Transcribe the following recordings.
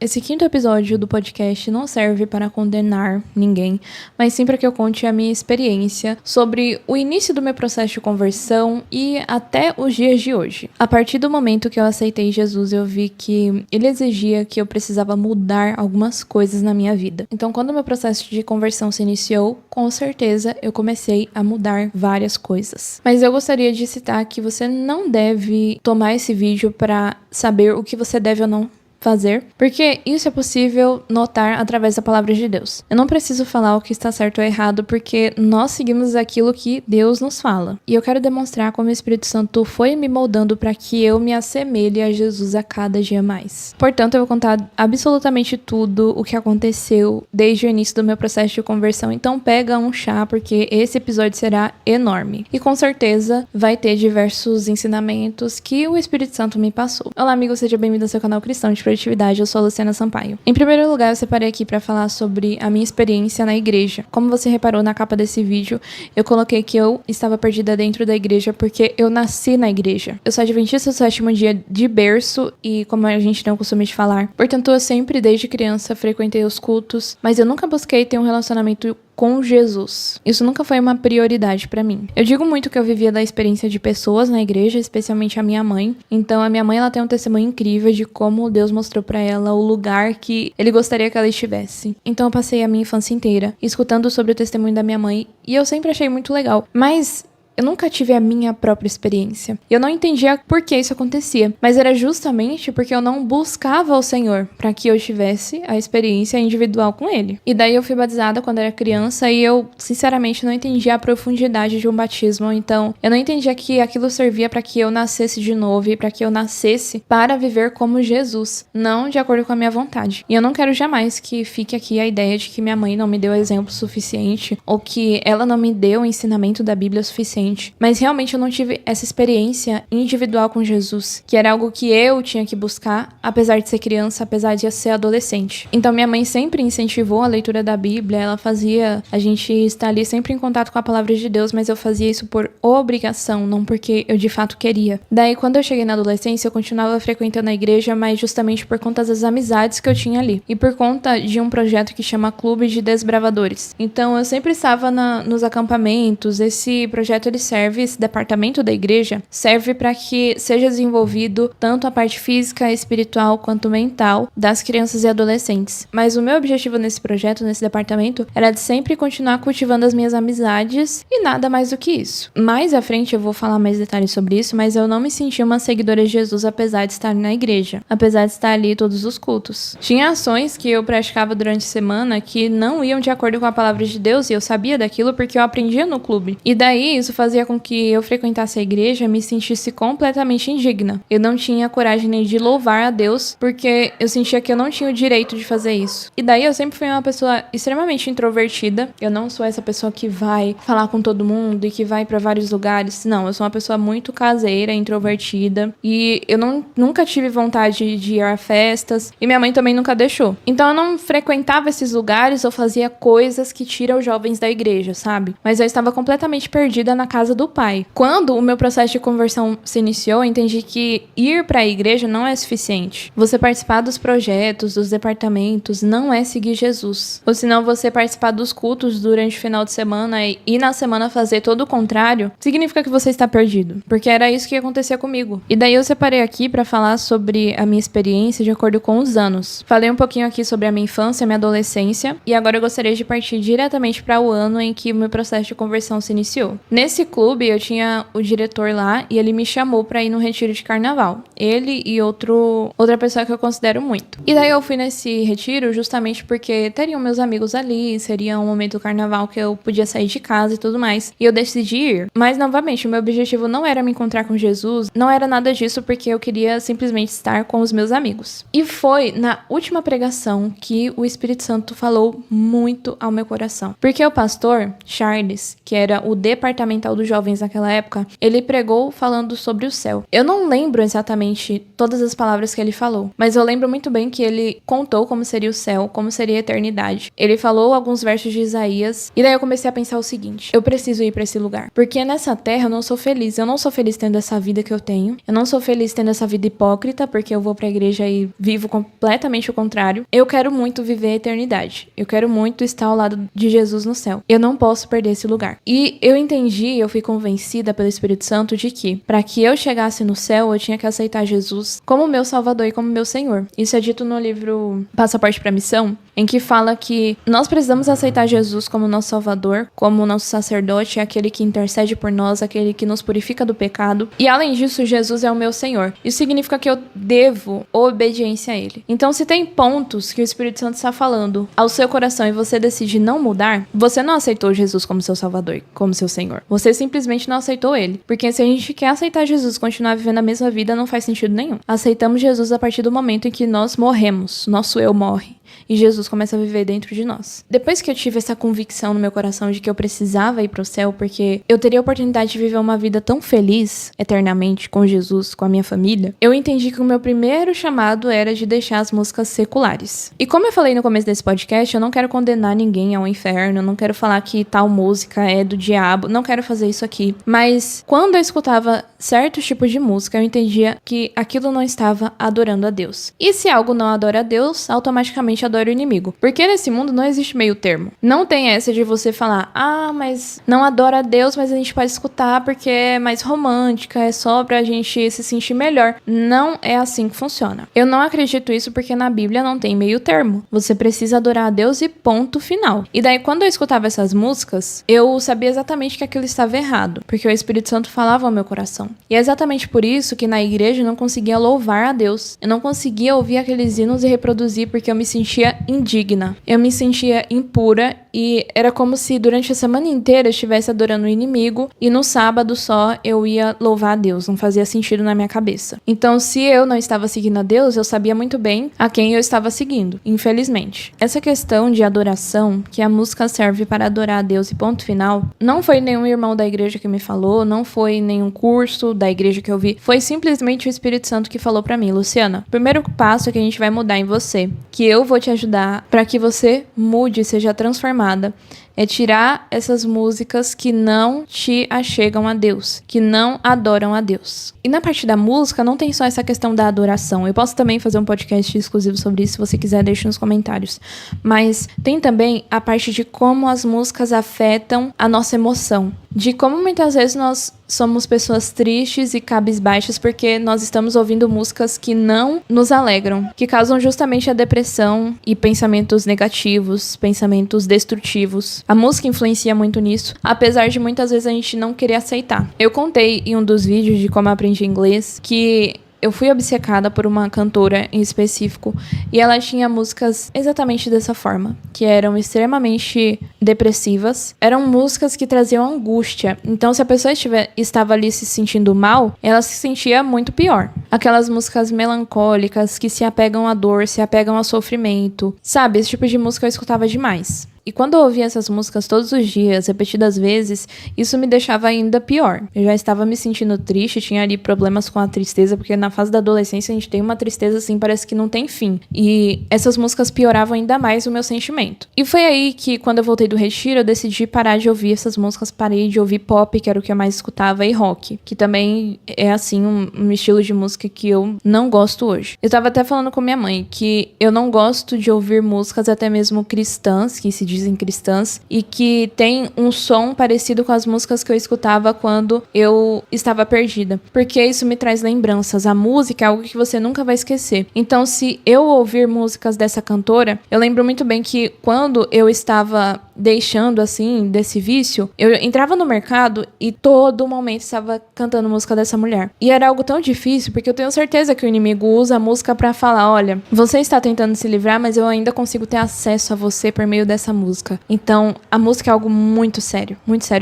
Esse quinto episódio do podcast não serve para condenar ninguém, mas sim para que eu conte a minha experiência sobre o início do meu processo de conversão e até os dias de hoje. A partir do momento que eu aceitei Jesus, eu vi que ele exigia que eu precisava mudar algumas coisas na minha vida. Então, quando o meu processo de conversão se iniciou, com certeza eu comecei a mudar várias coisas. Mas eu gostaria de citar que você não deve tomar esse vídeo para saber o que você deve ou não fazer, porque isso é possível notar através da palavra de Deus. Eu não preciso falar o que está certo ou errado, porque nós seguimos aquilo que Deus nos fala. E eu quero demonstrar como o Espírito Santo foi me moldando para que eu me assemelhe a Jesus a cada dia mais. Portanto, eu vou contar absolutamente tudo o que aconteceu desde o início do meu processo de conversão. Então pega um chá, porque esse episódio será enorme. E com certeza vai ter diversos ensinamentos que o Espírito Santo me passou. Olá, amigo, seja bem-vindo ao seu canal cristão de produtividade. Eu sou a Luciana Sampaio. Em primeiro lugar, eu separei aqui para falar sobre a minha experiência na igreja. Como você reparou na capa desse vídeo, eu coloquei que eu estava perdida dentro da igreja porque eu nasci na igreja. Eu sou adventista do sétimo dia de berço e, como a gente tem o costume de falar, portanto, eu sempre, desde criança, frequentei os cultos, mas eu nunca busquei ter um relacionamento com Jesus. Isso nunca foi uma prioridade pra mim. Eu digo muito que eu vivia da experiência de pessoas na igreja, especialmente a minha mãe. Então, a minha mãe, ela tem um testemunho incrível de como Deus mostrou pra ela o lugar que ele gostaria que ela estivesse. Então, eu passei a minha infância inteira escutando sobre o testemunho da minha mãe e eu sempre achei muito legal. Mas eu nunca tive a minha própria experiência. Eu não entendia por que isso acontecia, mas era justamente porque eu não buscava o Senhor para que eu tivesse a experiência individual com Ele. E daí eu fui batizada quando era criança e eu, sinceramente, não entendia a profundidade de um batismo. Então, eu não entendia que aquilo servia para que eu nascesse de novo e para que eu nascesse para viver como Jesus, não de acordo com a minha vontade. E eu não quero jamais que fique aqui a ideia de que minha mãe não me deu exemplo suficiente ou que ela não me deu o ensinamento da Bíblia suficiente. Mas realmente eu não tive essa experiência individual com Jesus, que era algo que eu tinha que buscar, apesar de ser criança, apesar de ser adolescente. Então minha mãe sempre incentivou a leitura da Bíblia, ela fazia a gente estar ali sempre em contato com a palavra de Deus, mas eu fazia isso por obrigação, não porque eu de fato queria. Daí quando eu cheguei na adolescência, eu continuava frequentando a igreja, mas justamente por conta das amizades que eu tinha ali. E por conta de um projeto que chama Clube de Desbravadores. Então eu sempre estava nos acampamentos. Esse projeto ele serve, esse departamento da igreja serve para que seja desenvolvido tanto a parte física, espiritual quanto mental das crianças e adolescentes. Mas o meu objetivo nesse projeto, nesse departamento, era de sempre continuar cultivando as minhas amizades e nada mais do que isso. Mais à frente eu vou falar mais detalhes sobre isso, mas eu não me senti uma seguidora de Jesus apesar de estar na igreja, apesar de estar ali todos os cultos. Tinha ações que eu praticava durante a semana que não iam de acordo com a palavra de Deus e eu sabia daquilo porque eu aprendia no clube. E daí isso fazia com que eu frequentasse a igreja e me sentisse completamente indigna. Eu não tinha coragem nem de louvar a Deus, porque eu sentia que eu não tinha o direito de fazer isso. E daí eu sempre fui uma pessoa extremamente introvertida. Eu não sou essa pessoa que vai falar com todo mundo e que vai pra vários lugares. Não, eu sou uma pessoa muito caseira, introvertida. E eu nunca tive vontade de ir a festas. E minha mãe também nunca deixou. Então eu não frequentava esses lugares ou fazia coisas que tiram os jovens da igreja, sabe? Mas eu estava completamente perdida na casa do Pai. Quando o meu processo de conversão se iniciou, eu entendi que ir para a igreja não é suficiente. Você participar dos projetos, dos departamentos, não é seguir Jesus. Ou senão você participar dos cultos durante o final de semana e na semana fazer todo o contrário, significa que você está perdido. Porque era isso que acontecia comigo. E daí eu separei aqui para falar sobre a minha experiência de acordo com os anos. Falei um pouquinho aqui sobre a minha infância, a minha adolescência, e agora eu gostaria de partir diretamente para o ano em que o meu processo de conversão se iniciou. Nesse clube, eu tinha o diretor lá e ele me chamou pra ir no retiro de carnaval. Ele e outra pessoa que eu considero muito. E daí eu fui nesse retiro justamente porque teriam meus amigos ali, seria um momento do carnaval que eu podia sair de casa e tudo mais. E eu decidi ir. Mas, novamente, o meu objetivo não era me encontrar com Jesus, não era nada disso porque eu queria simplesmente estar com os meus amigos. E foi na última pregação que o Espírito Santo falou muito ao meu coração. Porque o pastor, Charles, que era o departamental Central dos Jovens naquela época, ele pregou falando sobre o céu. Eu não lembro exatamente todas as palavras que ele falou, mas eu lembro muito bem que ele contou como seria o céu, como seria a eternidade. Ele falou alguns versos de Isaías, e daí eu comecei a pensar o seguinte: eu preciso ir pra esse lugar, porque nessa terra eu não sou feliz. Eu não sou feliz tendo essa vida que eu tenho. Eu não sou feliz tendo essa vida hipócrita, porque eu vou pra igreja e vivo completamente o contrário. Eu quero muito viver a eternidade. Eu quero muito estar ao lado de Jesus no céu. Eu não posso perder esse lugar. E eu entendi, eu fui convencida pelo Espírito Santo de que, para que eu chegasse no céu, eu tinha que aceitar Jesus como meu Salvador e como meu Senhor. Isso é dito no livro Passaporte para a Missão, em que fala que nós precisamos aceitar Jesus como nosso Salvador, como nosso sacerdote, aquele que intercede por nós, aquele que nos purifica do pecado. E além disso, Jesus é o meu Senhor. Isso significa que eu devo obediência a Ele. Então, se tem pontos que o Espírito Santo está falando ao seu coração e você decide não mudar, você não aceitou Jesus como seu Salvador, como seu Senhor. Você simplesmente não aceitou Ele. Porque se a gente quer aceitar Jesus e continuar vivendo a mesma vida, não faz sentido nenhum. Aceitamos Jesus a partir do momento em que nós morremos. Nosso eu morre. E Jesus começa a viver dentro de nós. Depois que eu tive essa convicção no meu coração de que eu precisava ir pro céu, porque eu teria a oportunidade de viver uma vida tão feliz, eternamente, com Jesus, com a minha família, eu entendi que o meu primeiro chamado era de deixar as músicas seculares. E como eu falei no começo desse podcast, eu não quero condenar ninguém ao inferno, não quero falar que tal música é do diabo, não quero fazer isso aqui. Mas quando eu escutava certos tipos de música, eu entendia que aquilo não estava adorando a Deus. E se algo não adora a Deus, automaticamente adora o inimigo. Porque nesse mundo não existe meio termo. Não tem essa de você falar, mas não adora a Deus, mas a gente pode escutar porque é mais romântica, é só pra gente se sentir melhor. Não é assim que funciona. Eu não acredito isso porque na Bíblia não tem meio termo. Você precisa adorar a Deus e ponto final. E daí quando eu escutava essas músicas, eu sabia exatamente que aquilo estava errado, porque o Espírito Santo falava ao meu coração. E é exatamente por isso que na igreja eu não conseguia louvar a Deus. Eu não conseguia ouvir aqueles hinos e reproduzir porque eu me sentia indigna. Eu me sentia impura e era como se durante a semana inteira eu estivesse adorando o inimigo e no sábado só eu ia louvar a Deus. Não fazia sentido na minha cabeça. Então, se eu não estava seguindo a Deus, eu sabia muito bem a quem eu estava seguindo, infelizmente. Essa questão de adoração, que a música serve para adorar a Deus e ponto final, não foi nenhum irmão da igreja que me falou, não foi nenhum curso da igreja que eu vi, foi simplesmente o Espírito Santo que falou pra mim: Luciana, o primeiro passo é que a gente vai mudar em você, que eu vou te ajudar para que você mude, seja transformada. É tirar essas músicas que não te achegam a Deus, que não adoram a Deus. E na parte da música não tem só essa questão da adoração. Eu posso também fazer um podcast exclusivo sobre isso, se você quiser, deixe nos comentários. Mas tem também a parte de como as músicas afetam a nossa emoção. De como muitas vezes nós somos pessoas tristes e cabisbaixas porque nós estamos ouvindo músicas que não nos alegram, que causam justamente a depressão e pensamentos negativos, pensamentos destrutivos. A música influencia muito nisso, apesar de muitas vezes a gente não querer aceitar. Eu contei em um dos vídeos de como eu aprendi inglês que eu fui obcecada por uma cantora em específico e ela tinha músicas exatamente dessa forma, que eram extremamente depressivas, eram músicas que traziam angústia. Então, se a pessoa estava ali se sentindo mal, ela se sentia muito pior. Aquelas músicas melancólicas que se apegam à dor, se apegam ao sofrimento, sabe? Esse tipo de música eu escutava demais. E quando eu ouvia essas músicas todos os dias, repetidas vezes, isso me deixava ainda pior. Eu já estava me sentindo triste, tinha ali problemas com a tristeza, porque na fase da adolescência a gente tem uma tristeza assim, parece que não tem fim. E essas músicas pioravam ainda mais o meu sentimento. E foi aí que, quando eu voltei do retiro, eu decidi parar de ouvir essas músicas, parei de ouvir pop, que era o que eu mais escutava, e rock, que também é assim um estilo de música que eu não gosto hoje. Eu tava até falando com minha mãe que eu não gosto de ouvir músicas até mesmo cristãs, que se dizem cristãs, e que tem um som parecido com as músicas que eu escutava quando eu estava perdida, porque isso me traz lembranças. A música é algo que você nunca vai esquecer. Então, se eu ouvir músicas dessa cantora, eu lembro muito bem que quando eu estava deixando, assim, desse vício, eu entrava no mercado e todo momento estava cantando música dessa mulher. E era algo tão difícil, porque eu tenho certeza que o inimigo usa a música pra falar: olha, você está tentando se livrar, mas eu ainda consigo ter acesso a você por meio dessa música. Então, a música é algo muito sério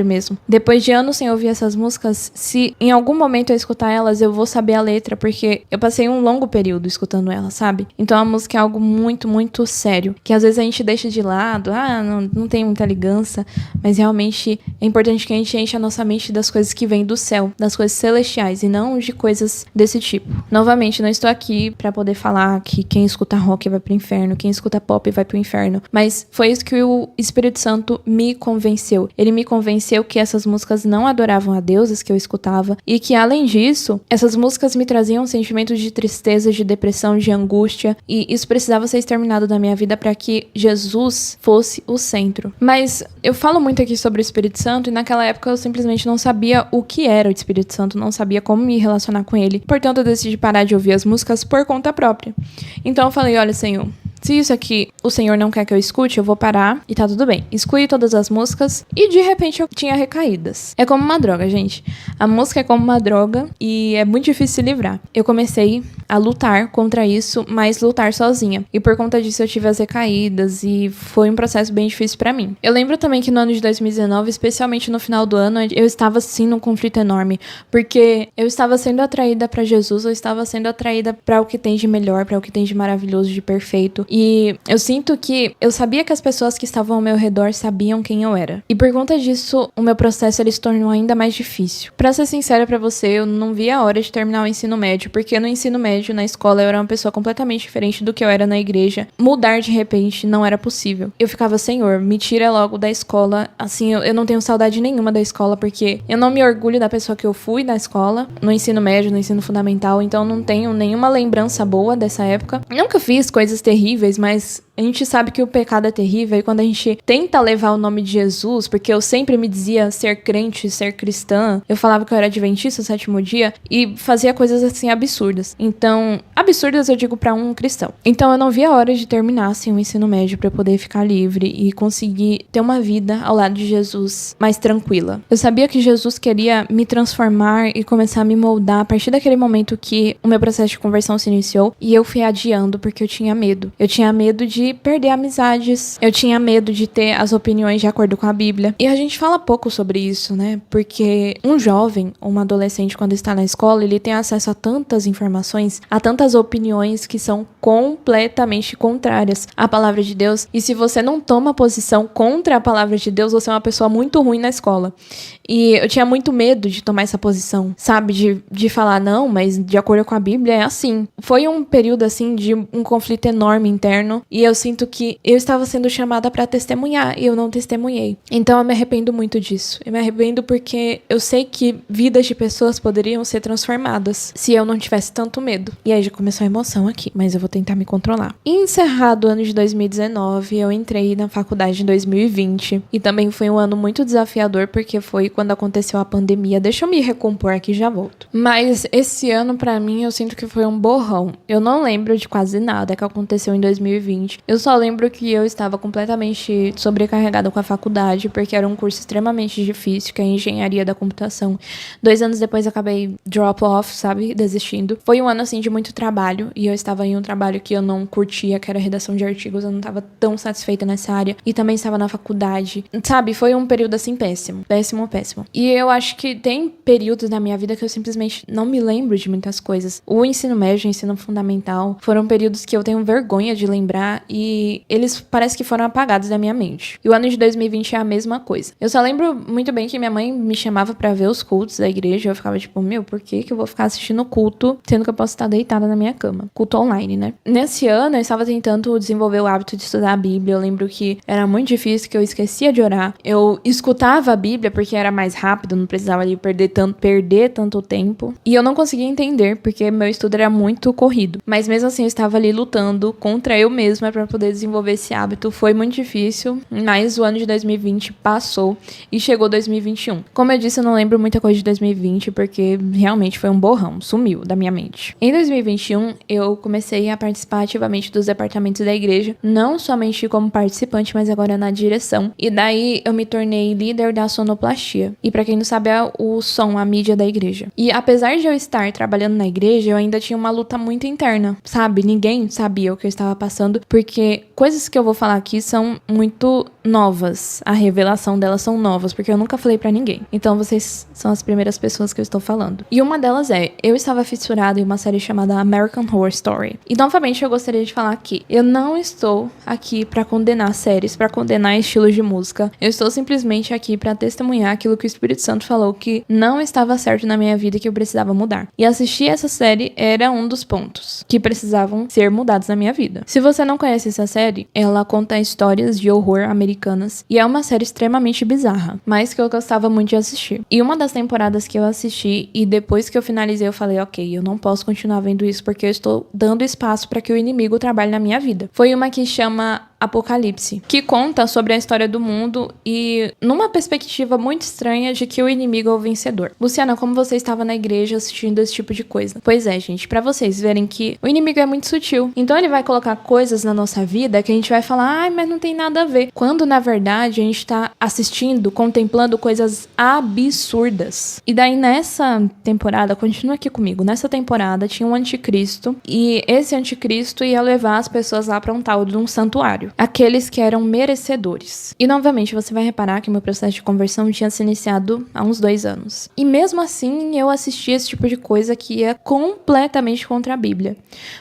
mesmo. Depois de anos sem ouvir essas músicas, se em algum momento eu escutar elas, eu vou saber a letra, porque eu passei um longo período escutando elas, sabe? Então, a música é algo muito, muito sério, que às vezes a gente deixa de lado. Não tem tem muita ligança, mas realmente é importante que a gente enche a nossa mente das coisas que vêm do céu, das coisas celestiais, e não de coisas desse tipo. Novamente, não estou aqui pra poder falar que quem escuta rock vai pro inferno, quem escuta pop vai pro inferno, mas foi isso que o Espírito Santo me convenceu. Ele me convenceu que essas músicas não adoravam a deuses que eu escutava, e que, além disso, essas músicas me traziam sentimentos de tristeza, de depressão, de angústia, e isso precisava ser exterminado da minha vida para que Jesus fosse o centro. Mas eu falo muito aqui sobre o Espírito Santo, e naquela época eu simplesmente não sabia o que era o Espírito Santo, não sabia como me relacionar com ele. Portanto, eu decidi parar de ouvir as músicas por conta própria. Então eu falei, olha, Senhor, se isso aqui o Senhor não quer que eu escute, eu vou parar e tá tudo bem. Excluí todas as músicas e de repente eu tinha recaídas. É como uma droga, gente. A música é como uma droga e é muito difícil se livrar. Eu comecei a lutar contra isso, mas lutar sozinha. E por conta disso eu tive as recaídas e foi um processo bem difícil pra mim. Eu lembro também que no ano de 2019, especialmente no final do ano, eu estava assim num conflito enorme, porque eu estava sendo atraída pra Jesus, eu estava sendo atraída pra o que tem de melhor, pra o que tem de maravilhoso, de perfeito. E eu sinto que eu sabia que as pessoas que estavam ao meu redor sabiam quem eu era. E por conta disso, o meu processo ele se tornou ainda mais difícil. Pra ser sincera pra você, eu não via a hora de terminar o ensino médio, porque no ensino médio, na escola, eu era uma pessoa completamente diferente do que eu era na igreja. Mudar de repente não era possível. Eu ficava, Senhor, me tira logo da escola. Assim, eu não tenho saudade nenhuma da escola, porque eu não me orgulho da pessoa que eu fui da escola, no ensino médio, no ensino fundamental, então não tenho nenhuma lembrança boa dessa época. Nunca fiz coisas terríveis, mas a gente sabe que o pecado é terrível e quando a gente tenta levar o nome de Jesus, porque eu sempre me dizia ser crente, ser cristã, eu falava que eu era adventista, sétimo dia, e fazia coisas assim absurdas. Então, absurdas eu digo pra um cristão. Então eu não via a hora de terminar assim o ensino médio pra eu poder ficar livre e conseguir ter uma vida ao lado de Jesus mais tranquila. Eu sabia que Jesus queria me transformar e começar a me moldar a partir daquele momento que o meu processo de conversão se iniciou e eu fui adiando porque eu tinha medo. Eu tinha medo de perder amizades, eu tinha medo de ter as opiniões de acordo com a Bíblia. E a gente fala pouco sobre isso, né? Porque um jovem ou um adolescente, quando está na escola, ele tem acesso a tantas informações, a tantas opiniões que são completamente contrárias à palavra de Deus. E se você não toma posição contra a palavra de Deus, você é uma pessoa muito ruim na escola. E eu tinha muito medo de tomar essa posição, sabe? De falar, não, mas de acordo com a Bíblia é assim. Foi um período, assim, de um conflito enorme interno. E eu sinto que eu estava sendo chamada pra testemunhar e eu não testemunhei. Então eu me arrependo muito disso. Eu me arrependo porque eu sei que vidas de pessoas poderiam ser transformadas se eu não tivesse tanto medo. E aí já começou a emoção aqui, mas eu vou tentar me controlar. E encerrado o ano de 2019, eu entrei na faculdade em 2020. E também foi um ano muito desafiador porque foi quando aconteceu a pandemia. Deixa eu me recompor aqui e já volto. Mas esse ano pra mim eu sinto que foi um borrão. Eu não lembro de quase nada que aconteceu em 2020. Eu só lembro que eu estava completamente sobrecarregada com a faculdade, porque era um curso extremamente difícil, que é a engenharia da computação. 2 anos depois acabei drop off, sabe? Desistindo. Foi um ano, assim, de muito trabalho, e eu estava em um trabalho que eu não curtia, que era redação de artigos, eu não estava tão satisfeita nessa área, e também estava na faculdade. Sabe? Foi um período, assim, péssimo. Péssimo, péssimo. E eu acho que tem períodos na minha vida que eu simplesmente não me lembro de muitas coisas. O ensino médio, o ensino fundamental, foram períodos que eu tenho vergonha de lembrar, e eles parece que foram apagados da minha mente. E o ano de 2020 é a mesma coisa. Eu só lembro muito bem que minha mãe me chamava pra ver os cultos da igreja. Eu ficava tipo, meu, por que eu vou ficar assistindo culto, sendo que eu posso estar deitada na minha cama? Culto online, né? Nesse ano, eu estava tentando desenvolver o hábito de estudar a Bíblia. Eu lembro que era muito difícil, que eu esquecia de orar. Eu escutava a Bíblia porque era mais rápido, não precisava ali perder tanto tempo. E eu não conseguia entender, porque meu estudo era muito corrido. Mas mesmo assim, eu estava ali lutando contra eu mesma pra poder desenvolver esse hábito. Foi muito difícil, mas o ano de 2020 passou e chegou 2021. Como eu disse, eu não lembro muita coisa de 2020 porque realmente foi um borrão, sumiu da minha mente. Em 2021, eu comecei a participar ativamente dos departamentos da igreja, não somente como participante, mas agora na direção. E daí eu me tornei líder da sonoplastia. E pra quem não sabe, é o som, a mídia da igreja. E apesar de eu estar trabalhando na igreja, eu ainda tinha uma luta muito interna, sabe? Ninguém sabia o que eu estava passando, porque porque coisas que eu vou falar aqui são muito novas. A revelação delas são novas, porque eu nunca falei pra ninguém. Então vocês são as primeiras pessoas que eu estou falando. E uma delas é, eu estava fissurada em uma série chamada American Horror Story. E novamente eu gostaria de falar aqui, eu não estou aqui pra condenar séries, pra condenar estilos de música. Eu estou simplesmente aqui pra testemunhar aquilo que o Espírito Santo falou que não estava certo na minha vida e que eu precisava mudar. E assistir essa série era um dos pontos que precisavam ser mudados na minha vida. Se você não conhece essa série, ela conta histórias de horror americanas e é uma série extremamente bizarra, mas que eu gostava muito de assistir. E uma das temporadas que eu assisti e depois que eu finalizei eu falei, ok, eu não posso continuar vendo isso porque eu estou dando espaço para que o inimigo trabalhe na minha vida. Foi uma que chama Apocalipse, que conta sobre a história do mundo e numa perspectiva muito estranha de que o inimigo é o vencedor. Luciana, como você estava na igreja assistindo esse tipo de coisa? Pois é, gente, pra vocês verem que o inimigo é muito sutil. Então ele vai colocar coisas na nossa vida que a gente vai falar, ai, mas não tem nada a ver. Quando, na verdade, a gente tá assistindo, contemplando coisas absurdas. E daí, nessa temporada, continua aqui comigo, nessa temporada tinha um anticristo e esse anticristo ia levar as pessoas lá pra um tal de um santuário. Aqueles que eram merecedores. E novamente você vai reparar que meu processo de conversão tinha se iniciado há uns 2 anos. E mesmo assim eu assisti esse tipo de coisa que ia completamente contra a Bíblia.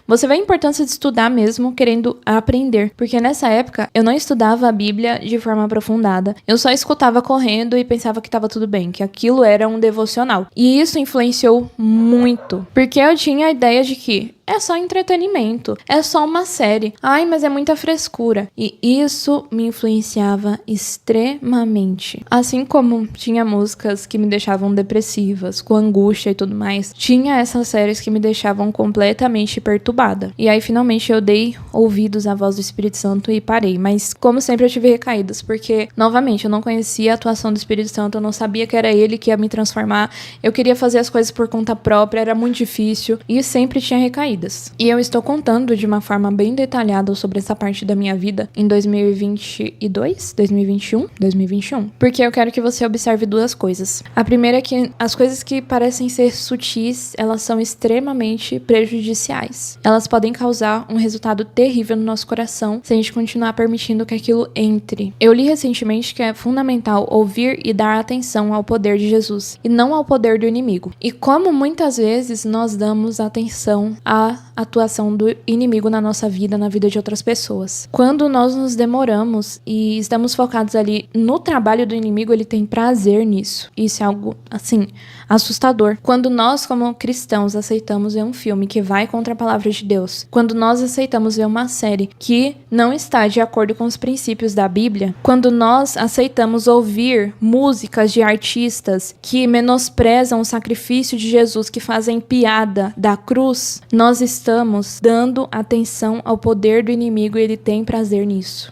Você vê a importância de estudar mesmo querendo aprender. Porque nessa época eu não estudava a Bíblia de forma aprofundada. Eu só escutava correndo e pensava que estava tudo bem, que aquilo era um devocional. E isso influenciou muito. Porque eu tinha a ideia de que é só entretenimento, é só uma série. Ai, mas é muita frescura. E isso me influenciava extremamente. Assim como tinha músicas que me deixavam depressivas, com angústia e tudo mais, tinha essas séries que me deixavam completamente perturbada. E aí, finalmente, eu dei ouvidos à voz do Espírito Santo e parei. Mas, como sempre, eu tive recaídas, porque, novamente, eu não conhecia a atuação do Espírito Santo, eu não sabia que era ele que ia me transformar, eu queria fazer as coisas por conta própria, era muito difícil, e sempre tinha recaídas. E eu estou contando de uma forma bem detalhada sobre essa parte da minha vida em 2022, 2021, porque eu quero que você observe 2 coisas. A primeira é que as coisas que parecem ser sutis, elas são extremamente prejudiciais. Elas podem causar um resultado terrível no nosso coração se a gente continuar permitindo que aquilo entre. Eu li recentemente que é fundamental ouvir e dar atenção ao poder de Jesus e não ao poder do inimigo. E como muitas vezes nós damos atenção à atuação do inimigo na nossa vida, na vida de outras pessoas. Quando nós nos demoramos e estamos focados ali no trabalho do inimigo, ele tem prazer nisso. Isso é algo, assim, assustador. Quando nós, como cristãos, aceitamos ver um filme que vai contra a palavra de Deus, quando nós aceitamos ver uma série que não está de acordo com os princípios da Bíblia, quando nós aceitamos ouvir músicas de artistas que menosprezam o sacrifício de Jesus, que fazem piada da cruz, nós estamos dando atenção ao poder do inimigo e ele tem prazer nisso.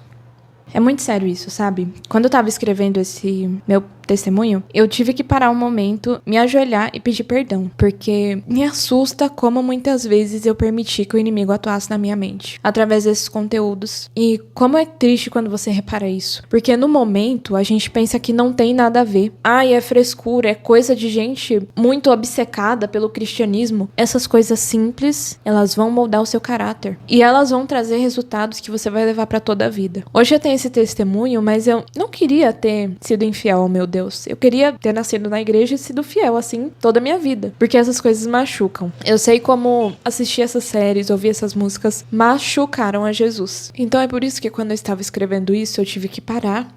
É muito sério isso, sabe? Quando eu tava escrevendo esse meu testemunho, eu tive que parar um momento, me ajoelhar e pedir perdão, porque me assusta como muitas vezes eu permiti que o inimigo atuasse na minha mente, através desses conteúdos. E como é triste quando você repara isso, porque no momento a gente pensa que não tem nada a ver. Ai, é frescura, é coisa de gente muito obcecada pelo cristianismo. Essas coisas simples, elas vão moldar o seu caráter e elas vão trazer resultados que você vai levar pra toda a vida. Hoje eu tenho esse testemunho, mas eu não queria ter sido infiel ao meu Deus. Eu queria ter nascido na igreja e sido fiel, assim, toda a minha vida. Porque essas coisas machucam. Eu sei como assistir essas séries, ouvir essas músicas, machucaram a Jesus. Então é por isso que quando eu estava escrevendo isso, eu tive que parar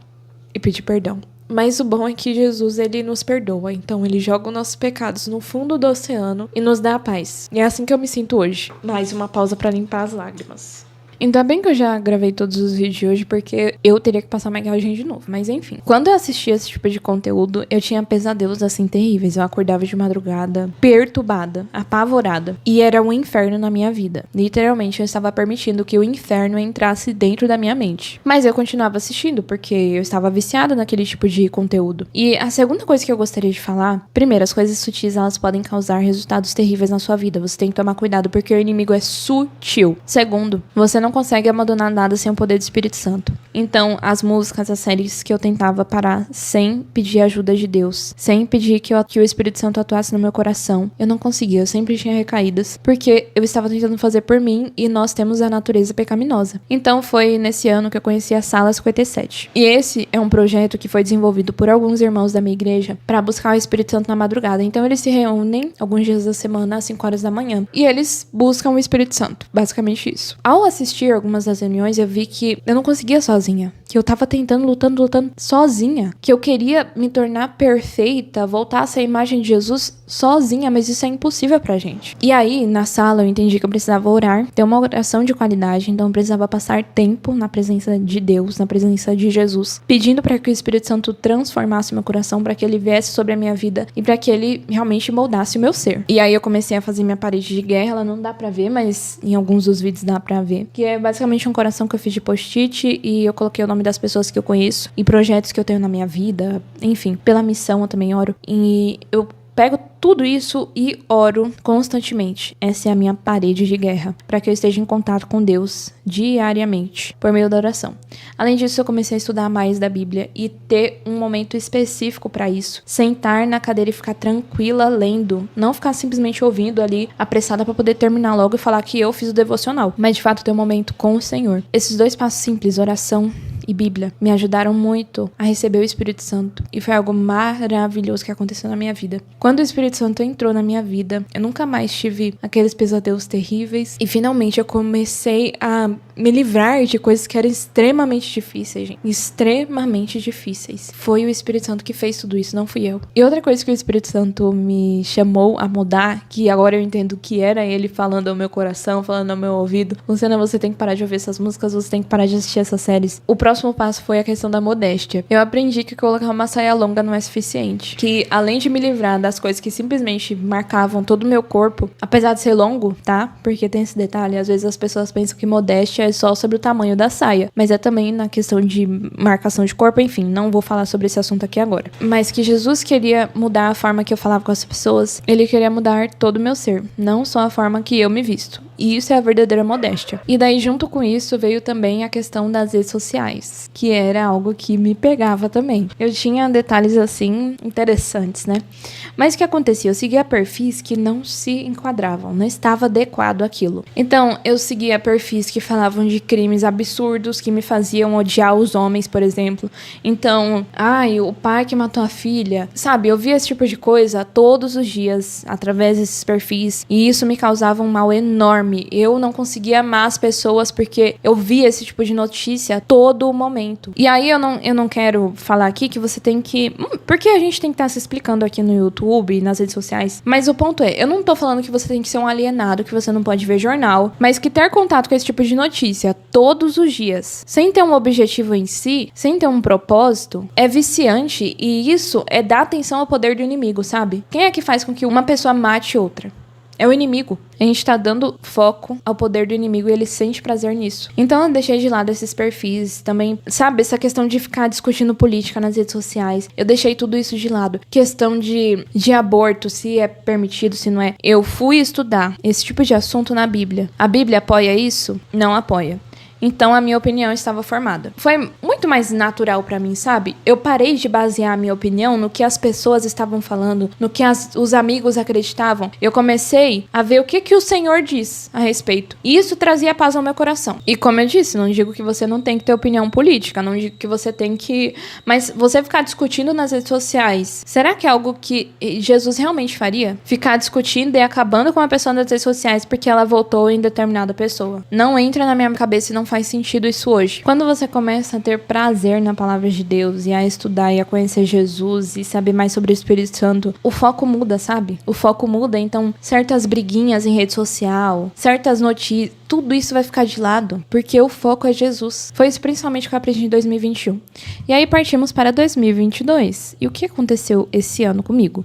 e pedir perdão. Mas o bom é que Jesus, ele nos perdoa. Então ele joga os nossos pecados no fundo do oceano e nos dá a paz. E é assim que eu me sinto hoje. Mais uma pausa pra limpar as lágrimas. Ainda bem que eu já gravei todos os vídeos de hoje, porque eu teria que passar maquiagem de novo. Mas enfim, quando eu assistia esse tipo de conteúdo, eu tinha pesadelos assim terríveis. Eu acordava de madrugada, perturbada, apavorada. E era um inferno na minha vida. Literalmente, eu estava permitindo que o inferno entrasse dentro da minha mente. Mas eu continuava assistindo, porque eu estava viciada naquele tipo de conteúdo. E a segunda coisa que eu gostaria de falar, primeiro, as coisas sutis, elas podem causar resultados terríveis na sua vida. Você tem que tomar cuidado, porque o inimigo é sutil. Segundo, você não não consegue abandonar nada sem o poder do Espírito Santo. Então, as músicas, as séries que eu tentava parar sem pedir ajuda de Deus, sem pedir que o Espírito Santo atuasse no meu coração, eu não conseguia, eu sempre tinha recaídas, porque eu estava tentando fazer por mim e nós temos a natureza pecaminosa. Então, foi nesse ano que eu conheci a Sala 57. E esse é um projeto que foi desenvolvido por alguns irmãos da minha igreja para buscar o Espírito Santo na madrugada. Então, eles se reúnem alguns dias da semana às 5 horas da manhã e eles buscam o Espírito Santo, basicamente isso. Ao assistir algumas das reuniões, eu vi que eu não conseguia sozinha, que eu tava tentando, lutando sozinha, que eu queria me tornar perfeita, voltar a ser a imagem de Jesus sozinha, mas isso é impossível pra gente. E aí, na sala, eu entendi que eu precisava orar, ter uma oração de qualidade, então eu precisava passar tempo na presença de Deus, na presença de Jesus, pedindo para que o Espírito Santo transformasse meu coração, para que ele viesse sobre a minha vida e para que ele realmente moldasse o meu ser. E aí eu comecei a fazer minha parede de guerra, ela não dá pra ver, mas em alguns dos vídeos dá pra ver, que é basicamente um coração que eu fiz de post-it e eu coloquei o nome das pessoas que eu conheço e projetos que eu tenho na minha vida, enfim, pela missão eu também oro. E eu pego tudo isso e oro constantemente. Essa é a minha parede de guerra, para que eu esteja em contato com Deus diariamente, por meio da oração. Além disso, eu comecei a estudar mais da Bíblia e ter um momento específico para isso. Sentar na cadeira e ficar tranquila lendo. Não ficar simplesmente ouvindo ali, apressada para poder terminar logo e falar que eu fiz o devocional. Mas, de fato, ter um momento com o Senhor. Esses 2 passos simples, oração e Bíblia, me ajudaram muito a receber o Espírito Santo. E foi algo maravilhoso que aconteceu na minha vida. Quando o Espírito Santo entrou na minha vida, eu nunca mais tive aqueles pesadelos terríveis. E finalmente eu comecei a me livrar de coisas que eram extremamente difíceis, gente. Extremamente difíceis. Foi o Espírito Santo que fez tudo isso, não fui eu. E outra coisa que o Espírito Santo me chamou a mudar, que agora eu entendo que era ele falando ao meu coração, falando ao meu ouvido: Luciana, você tem que parar de ouvir essas músicas, você tem que parar de assistir essas séries. O próximo passo foi a questão da modéstia. Eu aprendi que colocar uma saia longa não é suficiente. Que além de me livrar das coisas que simplesmente marcavam todo o meu corpo, apesar de ser longo, tá? Porque tem esse detalhe, às vezes as pessoas pensam que modéstia é só sobre o tamanho da saia, mas é também na questão de marcação de corpo, enfim, não vou falar sobre esse assunto aqui agora. Mas que Jesus queria mudar a forma que eu falava com as pessoas, ele queria mudar todo o meu ser, não só a forma que eu me visto. E isso é a verdadeira modéstia. E daí, junto com isso, veio também a questão das redes sociais, que era algo que me pegava também. Eu tinha detalhes, assim, interessantes, né? Mas o que acontecia? Eu seguia perfis que não se enquadravam, não estava adequado àquilo. Então, eu seguia perfis que falavam de crimes absurdos, que me faziam odiar os homens, por exemplo. Então, o pai que matou a filha, sabe? Eu via esse tipo de coisa todos os dias, através desses perfis, e isso me causava um mal enorme. Eu não conseguia amar as pessoas porque eu via esse tipo de notícia todo o momento. E aí eu não quero falar aqui que você tem que... Porque a gente tem que estar se explicando aqui no YouTube, nas redes sociais. Mas o ponto é, eu não tô falando que você tem que ser um alienado, que você não pode ver jornal, mas que ter contato com esse tipo de notícia todos os dias, sem ter um objetivo em si, sem ter um propósito, é viciante, e isso é dar atenção ao poder do inimigo, sabe? Quem é que faz com que uma pessoa mate outra? É o inimigo. A gente tá dando foco ao poder do inimigo e ele sente prazer nisso. Então eu deixei de lado esses perfis também, sabe? Essa questão de ficar discutindo política nas redes sociais. Eu deixei tudo isso de lado. Questão de aborto, se é permitido, se não é. Eu fui estudar esse tipo de assunto na Bíblia. A Bíblia apoia isso? Não apoia. Então a minha opinião estava formada. Foi muito mais natural pra mim, sabe? Eu parei de basear a minha opinião no que as pessoas estavam falando, no que os amigos acreditavam. Eu comecei a ver o que o Senhor diz a respeito. E isso trazia paz ao meu coração. E como eu disse, não digo que você não tem que ter opinião política, não digo que você tem que... Mas você ficar discutindo nas redes sociais, será que é algo que Jesus realmente faria? Ficar discutindo e acabando com uma pessoa nas redes sociais porque ela votou em determinada pessoa. Não entra na minha cabeça e não faz sentido isso hoje. Quando você começa a ter prazer na palavra de Deus e a estudar e a conhecer Jesus e saber mais sobre o Espírito Santo, o foco muda, sabe? O foco muda, então certas briguinhas em rede social, certas notícias, tudo isso vai ficar de lado, porque o foco é Jesus. Foi isso principalmente que eu aprendi em 2021. E aí partimos para 2022. E o que aconteceu esse ano comigo?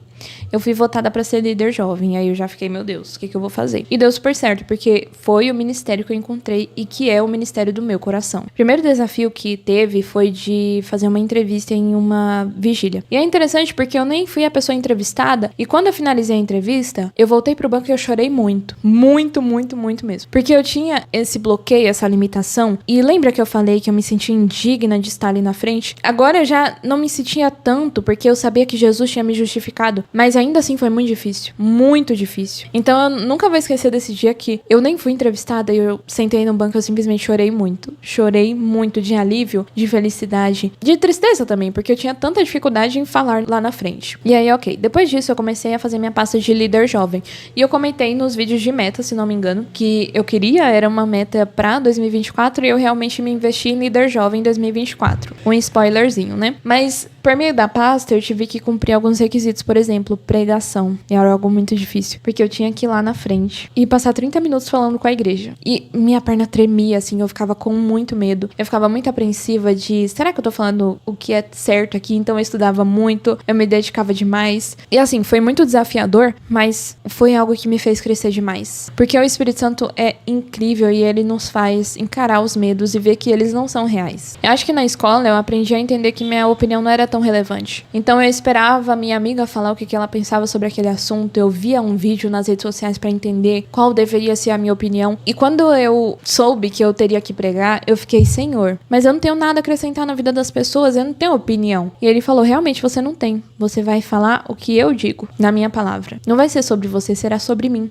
Eu fui votada para ser líder jovem, e aí eu já fiquei, meu Deus, o que eu vou fazer? E deu super certo, porque foi o ministério que eu encontrei e que é o ministério do meu coração. O primeiro desafio que teve foi de fazer uma entrevista em uma vigília. E é interessante porque eu nem fui a pessoa entrevistada, e quando eu finalizei a entrevista, eu voltei pro banco e eu chorei muito. Muito, muito, muito mesmo. Porque eu tinha tinha esse bloqueio, essa limitação, e lembra que eu falei que eu me sentia indigna de estar ali na frente? Agora eu já não me sentia tanto, porque eu sabia que Jesus tinha me justificado, mas ainda assim foi muito difícil, muito difícil. Então eu nunca vou esquecer desse dia que eu nem fui entrevistada e eu sentei no banco, eu simplesmente chorei muito de alívio, de felicidade, de tristeza também, porque eu tinha tanta dificuldade em falar lá na frente. E aí, ok, depois disso eu comecei a fazer minha pasta de líder jovem, e eu comentei nos vídeos de meta, se não me engano, que eu queria, era uma meta pra 2024, e eu realmente me investi em líder jovem em 2024. Um spoilerzinho, né? Mas por meio da pasta eu tive que cumprir alguns requisitos, por exemplo, pregação. E era algo muito difícil, porque eu tinha que ir lá na frente e passar 30 minutos falando com a igreja. E minha perna tremia, assim, eu ficava com muito medo. Eu ficava muito apreensiva de, será que eu tô falando o que é certo aqui? Então eu estudava muito, eu me dedicava demais. E assim, foi muito desafiador, mas foi algo que me fez crescer demais. Porque o Espírito Santo é incrível e ele nos faz encarar os medos e ver que eles não são reais. Eu acho que na escola eu aprendi a entender que minha opinião não era tão relevante. Então eu esperava a minha amiga falar o que ela pensava sobre aquele assunto, eu via um vídeo nas redes sociais pra entender qual deveria ser a minha opinião. E quando eu soube que eu teria que pregar, eu fiquei, Senhor, mas eu não tenho nada a acrescentar na vida das pessoas, eu não tenho opinião. E ele falou, realmente você não tem. Você vai falar o que eu digo, na minha palavra. Não vai ser sobre você, será sobre mim.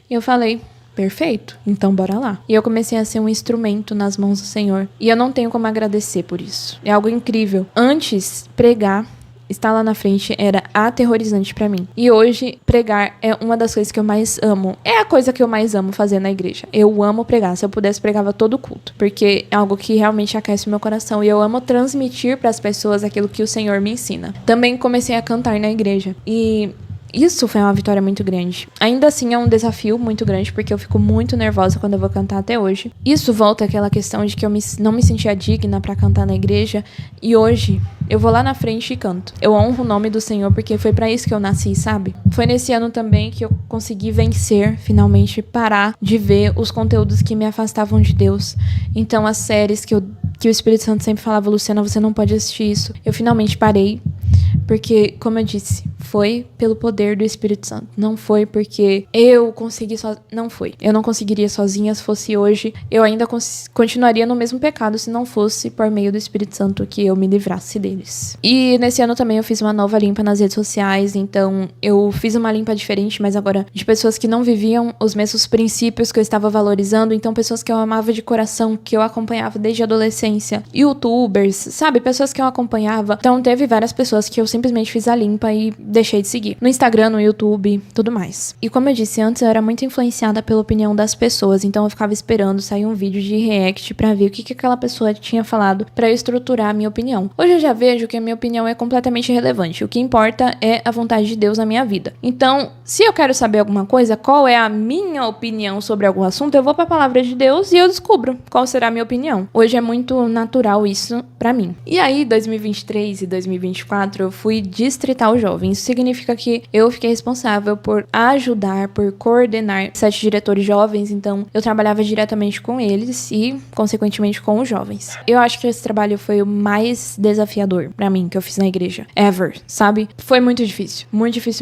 E eu falei, perfeito, então bora lá. E eu comecei a ser um instrumento nas mãos do Senhor. E eu não tenho como agradecer por isso. É algo incrível. Antes, pregar, estar lá na frente era aterrorizante pra mim. E hoje, pregar é uma das coisas que eu mais amo. É a coisa que eu mais amo fazer na igreja. Eu amo pregar. Se eu pudesse, pregava todo culto. Porque é algo que realmente aquece o meu coração. E eu amo transmitir pras pessoas aquilo que o Senhor me ensina. Também comecei a cantar na igreja. E isso foi uma vitória muito grande. Ainda assim é um desafio muito grande, porque eu fico muito nervosa quando eu vou cantar até hoje. Isso volta àquela questão de que eu não me sentia digna pra cantar na igreja. E hoje eu vou lá na frente e canto. Eu honro o nome do Senhor, porque foi pra isso que eu nasci, sabe? Foi nesse ano também que eu consegui vencer, finalmente, parar de ver os conteúdos que me afastavam de Deus. Então as séries que o Espírito Santo sempre falava, Luciana, você não pode assistir isso. Eu finalmente parei. Porque, como eu disse, foi pelo poder do Espírito Santo. Não foi porque eu consegui sozinha. Não foi. Eu não conseguiria sozinha se fosse hoje. Eu ainda continuaria no mesmo pecado se não fosse por meio do Espírito Santo que eu me livrasse deles. E nesse ano também eu fiz uma nova limpa nas redes sociais. Então eu fiz uma limpa diferente, mas agora de pessoas que não viviam os mesmos princípios que eu estava valorizando. Então pessoas que eu amava de coração, que eu acompanhava desde a adolescência. YouTubers, sabe? Pessoas que eu acompanhava. Então teve várias pessoas que eu simplesmente fiz a limpa e deixei de seguir. No Instagram, no YouTube, tudo mais. E como eu disse antes, eu era muito influenciada pela opinião das pessoas, então eu ficava esperando sair um vídeo de react pra ver o que aquela pessoa tinha falado pra eu estruturar a minha opinião. Hoje eu já vejo que a minha opinião é completamente irrelevante. O que importa é a vontade de Deus na minha vida. Então, se eu quero saber alguma coisa, qual é a minha opinião sobre algum assunto, eu vou pra palavra de Deus e eu descubro qual será a minha opinião. Hoje é muito natural isso pra mim. E aí, 2023 e 2024, eu fui distrital jovem. Isso significa que eu fiquei responsável por ajudar, por coordenar 7 diretores jovens, então eu trabalhava diretamente com eles e, consequentemente, com os jovens. Eu acho que esse trabalho foi o mais desafiador pra mim que eu fiz na igreja. Ever, sabe? Foi muito difícil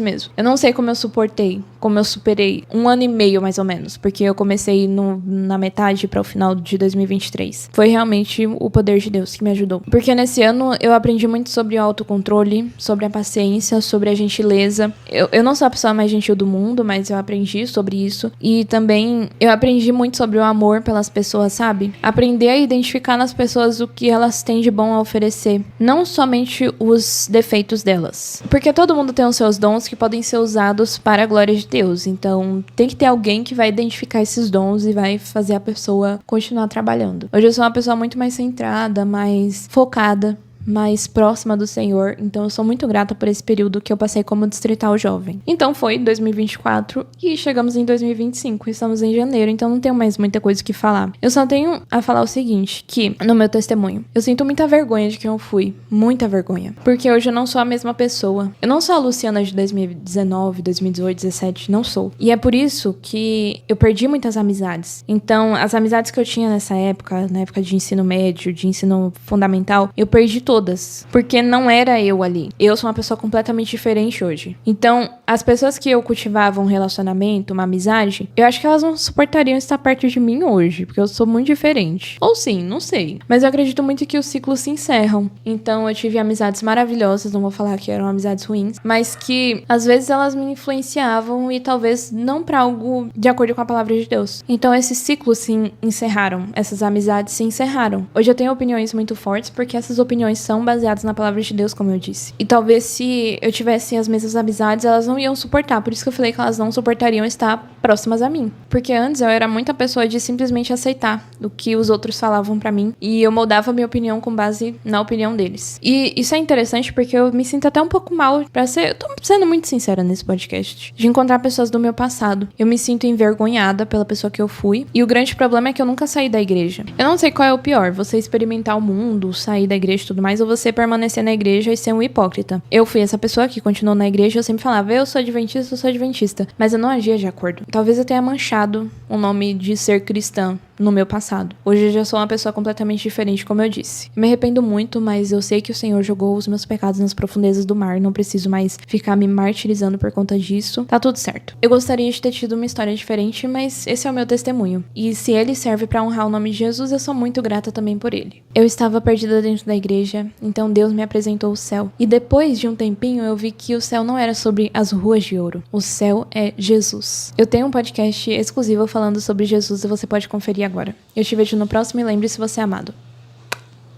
mesmo. Eu não sei como eu suportei, como eu superei 1 ano e meio, mais ou menos, porque eu comecei na metade para o final de 2023. Foi realmente o poder de Deus que me ajudou. Porque nesse ano eu aprendi muito sobre o autocontrole, sobre a paciência, sobre a gentileza. Eu não sou a pessoa mais gentil do mundo, mas eu aprendi sobre isso. E também eu aprendi muito sobre o amor pelas pessoas, sabe? Aprender a identificar nas pessoas o que elas têm de bom a oferecer. Não somente os defeitos delas. Porque todo mundo tem os seus dons que podem ser usados para a glória de Deus. Então tem que ter alguém que vai identificar esses dons e vai fazer a pessoa continuar trabalhando. Hoje eu sou uma pessoa muito mais centrada, mais focada, mais próxima do Senhor, então eu sou muito grata por esse período que eu passei como distrital jovem. Então foi 2024 e chegamos em 2025, estamos em janeiro, então não tenho mais muita coisa que falar. Eu só tenho a falar o seguinte, que no meu testemunho, eu sinto muita vergonha de quem eu fui, muita vergonha, porque hoje eu não sou a mesma pessoa. Eu não sou a Luciana de 2019, 2018, 2017, não sou. E é por isso que eu perdi muitas amizades. Então, as amizades que eu tinha nessa época, na época de ensino médio, de ensino fundamental, eu perdi todas todas, porque não era eu ali. Eu sou uma pessoa completamente diferente hoje. Então, as pessoas que eu cultivava um relacionamento, uma amizade, eu acho que elas não suportariam estar perto de mim hoje, porque eu sou muito diferente. Ou sim, não sei. Mas eu acredito muito que os ciclos se encerram. Então, eu tive amizades maravilhosas, não vou falar que eram amizades ruins, mas que às vezes elas me influenciavam e talvez não pra algo de acordo com a palavra de Deus. Então, esses ciclos se encerraram, essas amizades se encerraram. Hoje eu tenho opiniões muito fortes porque essas opiniões são baseadas na palavra de Deus, como eu disse. E talvez se eu tivesse as mesmas amizades, elas não iam suportar. Por isso que eu falei que elas não suportariam estar próximas a mim. Porque antes eu era muita pessoa de simplesmente aceitar o que os outros falavam pra mim e eu moldava minha opinião com base na opinião deles. E isso é interessante porque eu me sinto até um pouco mal eu tô sendo muito sincera nesse podcast, de encontrar pessoas do meu passado. Eu me sinto envergonhada pela pessoa que eu fui e o grande problema é que eu nunca saí da igreja. Eu não sei qual é o pior, você experimentar o mundo, sair da igreja e tudo mais, ou você permanecer na igreja e ser um hipócrita. Eu fui essa pessoa que continuou na igreja e eu sempre falava, eu sou adventista, mas eu não agia de acordo. Talvez eu tenha manchado o nome de ser cristã no meu passado. Hoje eu já sou uma pessoa completamente diferente, como eu disse. Me arrependo muito, mas eu sei que o Senhor jogou os meus pecados nas profundezas do mar, não preciso mais ficar me martirizando por conta disso. Tá tudo certo. Eu gostaria de ter tido uma história diferente, mas esse é o meu testemunho. E se ele serve pra honrar o nome de Jesus, eu sou muito grata também por ele. Eu estava perdida dentro da igreja, então Deus me apresentou o céu. E depois de um tempinho, eu vi que o céu não era sobre as ruas de ouro. O céu é Jesus. Eu tenho um podcast exclusivo falando sobre Jesus e você pode conferir agora. Eu te vejo no próximo e lembre-se, você é amado.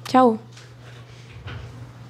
Tchau!